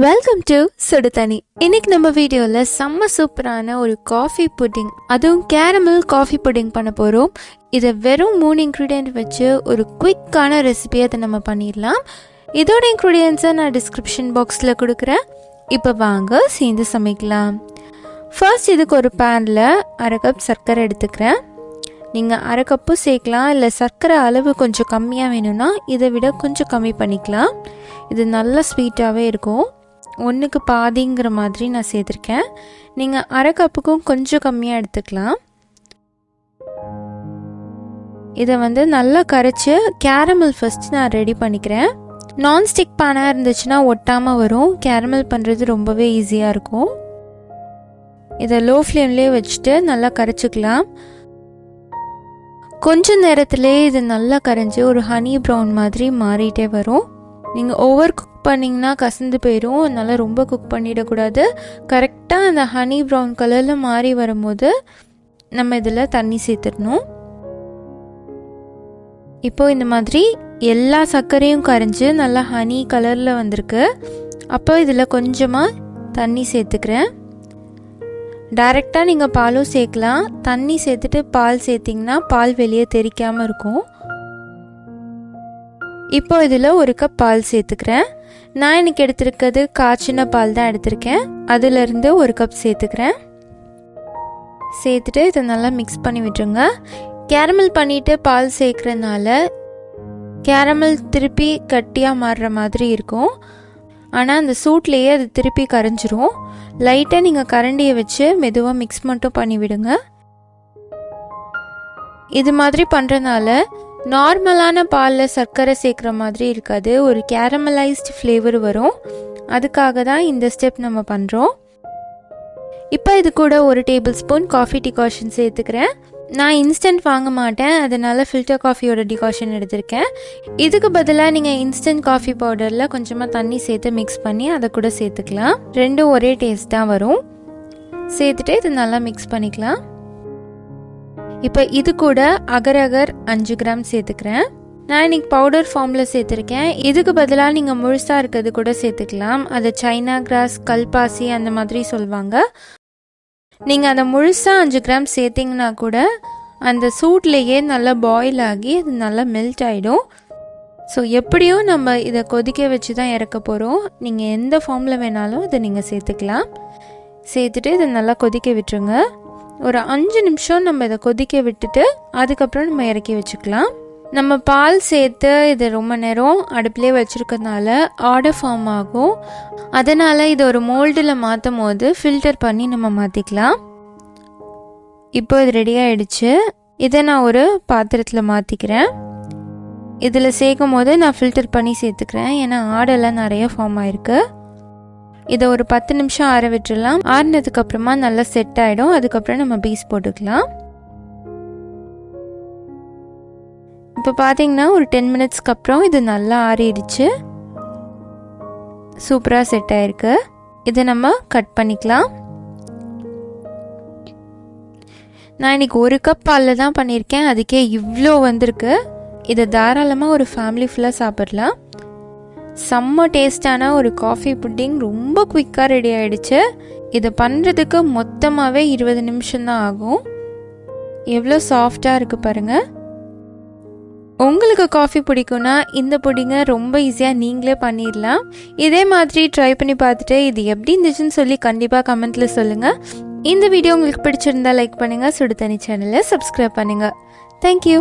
Welcome to சுடுதண்ணி. இன்னைக்கு நம்ம வீடியோவில் செம்ம சூப்பரான ஒரு காஃபி புட்டிங், அதுவும் கேரமல் காஃபி புட்டிங் பண்ண போகிறோம். இதை வெறும் 3 இன்க்ரீடியன்ட் வச்சு ஒரு குயிக்கான ரெசிபியை அதை நம்ம பண்ணிடலாம். இதோட இன்க்ரீடியன்ஸை நான் டிஸ்கிரிப்ஷன் பாக்ஸில் கொடுக்குறேன். இப்போ வாங்க சேர்ந்து சமைக்கலாம். ஃபர்ஸ்ட் இதுக்கு ஒரு பேனில் 1/2 கப் சர்க்கரை எடுத்துக்கிறேன். நீங்கள் 1/2 கப்பு சேர்க்கலாம், இல்லை சர்க்கரை அளவு கொஞ்சம் கம்மியாக வேணும்னா இதை விட கொஞ்சம் கம்மி பண்ணிக்கலாம். இது நல்ல ஸ்வீட்டாகவே இருக்கும். 1க்கு பாதிங்கிற மாதிரி நான் சேர்த்துருக்கேன். நீங்கள் 1/2 கப்புக்கும் கொஞ்சம் கம்மியாக எடுத்துக்கலாம். இதை நல்லா கரைச்சி கேரமல் ஃபஸ்ட் நான் ரெடி பண்ணிக்கிறேன். நான்ஸ்டிக் பேனாக இருந்துச்சுன்னா ஒட்டாமல் வரும். கேரமல் பண்ணுறது ரொம்பவே ஈஸியாக இருக்கும். இதை லோ ஃப்ளேம்லேயே வச்சுட்டு நல்லா கரைச்சிக்கலாம். கொஞ்சம் நேரத்துலேயே இது நல்லா கரைஞ்சி ஒரு ஹனி ப்ரௌன் மாதிரி மாறிட்டே வரும். நீங்கள் ஓவர் குக் பண்ணிங்கன்னா கசந்து போயிடும். அதனால் ரொம்ப குக் பண்ணிடக்கூடாது. கரெக்டாக அந்த ஹனி ப்ரௌன் கலரில் மாறி வரும்போது நம்ம இதில் தண்ணி சேர்த்துடணும். இப்போது இந்த மாதிரி எல்லா சர்க்கரையும் கரைஞ்சி நல்லா ஹனி கலரில் வந்திருக்கு. அப்போ இதில் கொஞ்சமாக தண்ணி சேர்த்துக்கிறேன். டைரெக்டாக நீங்கள் பாலும் சேர்க்கலாம். தண்ணி சேர்த்துட்டு பால் சேர்த்திங்கன்னா பால் வெளியே தெறிக்காமல் இருக்கும். இப்போ இதில் 1 கப் பால் சேர்த்துக்கிறேன். நான் இன்றைக்கி எடுத்துருக்கிறது காய்ச்சின பால் தான் எடுத்திருக்கேன். அதிலிருந்து 1 கப் சேர்த்துக்கிறேன். சேர்த்துட்டு இதை நல்லா மிக்ஸ் பண்ணி விட்டுருங்க. கேரமல் பண்ணிவிட்டு பால் சேர்க்குறதுனால கேரமல் திருப்பி கட்டியாக மாறுற மாதிரி இருக்கும். ஆனால் அந்த சூட்லேயே அது திருப்பி கரைஞ்சிரும். லைட்டாக நீங்கள் கரண்டியை வச்சு மெதுவாக மிக்ஸ் மட்டும் பண்ணி விடுங்க. இது மாதிரி பண்ணுறதுனால நார்மலான பாலில் சர்க்கரை சேர்க்குற மாதிரி இருக்காது, ஒரு கேரமலைஸ்டு ஃப்ளேவர் வரும். அதுக்காக தான் இந்த ஸ்டெப் நம்ம பண்ணுறோம். இப்போ இது கூட 1 டேபிள் ஸ்பூன் காஃபி டிகாஷன் சேர்த்துக்கிறேன். நான் இன்ஸ்டன்ட் வாங்க மாட்டேன், அதனால் ஃபில்டர் காஃபியோட டிகாஷன் எடுத்திருக்கேன். இதுக்கு பதிலாக நீங்கள் இன்ஸ்டன்ட் காஃபி பவுடரில் கொஞ்சமாக தண்ணி சேர்த்து மிக்ஸ் பண்ணி அதை கூட சேர்த்துக்கலாம். ரெண்டும் ஒரே டேஸ்ட் தான் வரும். சேர்த்துட்டு இது நல்லா மிக்ஸ் பண்ணிக்கலாம். இப்போ இது கூட அகர் 5 கிராம் சேர்த்துக்கிறேன். நான் இன்னைக்கு பவுடர் ஃபார்மில் சேர்த்துருக்கேன். இதுக்கு பதிலாக நீங்கள் முழுசாக இருக்கிறது கூட சேர்த்துக்கலாம். அது சைனா கிராஸ், கல்பாசி அந்த மாதிரி சொல்லுவாங்க. நீங்கள் அதை முழுசாக 5 கிராம் சேர்த்திங்கன்னா கூட அந்த சூட்லேயே நல்லா பாயில் ஆகி அது நல்லா மெல்ட் ஆகிடும். ஸோ எப்படியும் நம்ம இதை கொதிக்க வச்சு தான் இறக்க போகிறோம். நீங்கள் எந்த ஃபார்மில் வேணாலும் இதை நீங்கள் சேர்த்துக்கலாம். சேர்த்துட்டு இதை நல்லா கொதிக்க விட்டுருங்க. ஒரு 5 நிமிஷம் நம்ம இதை கொதிக்க விட்டுட்டு அதுக்கப்புறம் நம்ம இறக்கி வச்சுக்கலாம். நம்ம பால் சேர்த்து இது ரொம்ப நேரம் அடுப்பிலே வச்சுருக்கறதுனால ஆர்டர் ஃபார்ம் ஆகும். அதனால் இது ஒரு மோல்டில் மாற்றும் போது ஃபில்டர் பண்ணி நம்ம மாற்றிக்கலாம். இப்போ இது ரெடி ஆகிடுச்சு. இதை நான் ஒரு பாத்திரத்தில் மாற்றிக்கிறேன். இதில் சேர்க்கும் போது நான் ஃபில்டர் பண்ணி சேர்த்துக்கிறேன், ஏன்னா ஆடெல்லாம் நிறைய ஃபார்ம் ஆகிருக்கு. இதை ஒரு 10 நிமிஷம் ஆற விட்டுடலாம். ஆறினதுக்கு அப்புறமா நல்லா செட் ஆகிடும். அதுக்கப்புறம் நம்ம பீஸ் போட்டுக்கலாம். இப்போ பார்த்தீங்கன்னா ஒரு 10 மினிட்ஸ்க்கு அப்புறம் இது நல்லா ஆறிடுச்சு. சூப்பராக செட் ஆகிருக்கு. இதை நம்ம கட் பண்ணிக்கலாம். நான் இன்றைக்கி 1 கப் பாலில் தான் பண்ணியிருக்கேன், அதுக்கே இவ்வளோ வந்திருக்கு. இதை தாராளமாக ஒரு ஃபேமிலி ஃபுல்லாக சாப்பிடலாம். செம்ம டேஸ்டான ஒரு காஃபி புட்டிங் ரொம்ப குயிக்காக ரெடி ஆகிடுச்சு. இதை பண்ணுறதுக்கு மொத்தமாகவே 20 நிமிஷம்தான் ஆகும். எவ்வளோ சாஃப்டாக இருக்குது பாருங்கள். உங்களுக்கு காஃபி பிடிக்கும்னா இந்த புட்டிங்கை ரொம்ப ஈஸியாக நீங்களே பண்ணிடலாம். இதே மாதிரி ட்ரை பண்ணி பார்த்துட்டு இது எப்படி இருந்துச்சுன்னு சொல்லி கண்டிப்பாக கமெண்ட்டில் சொல்லுங்கள். இந்த வீடியோ உங்களுக்கு பிடிச்சிருந்தா லைக் பண்ணுங்கள். சுடுதண்ணி சேனலை சப்ஸ்கிரைப் பண்ணுங்கள். தேங்க்யூ.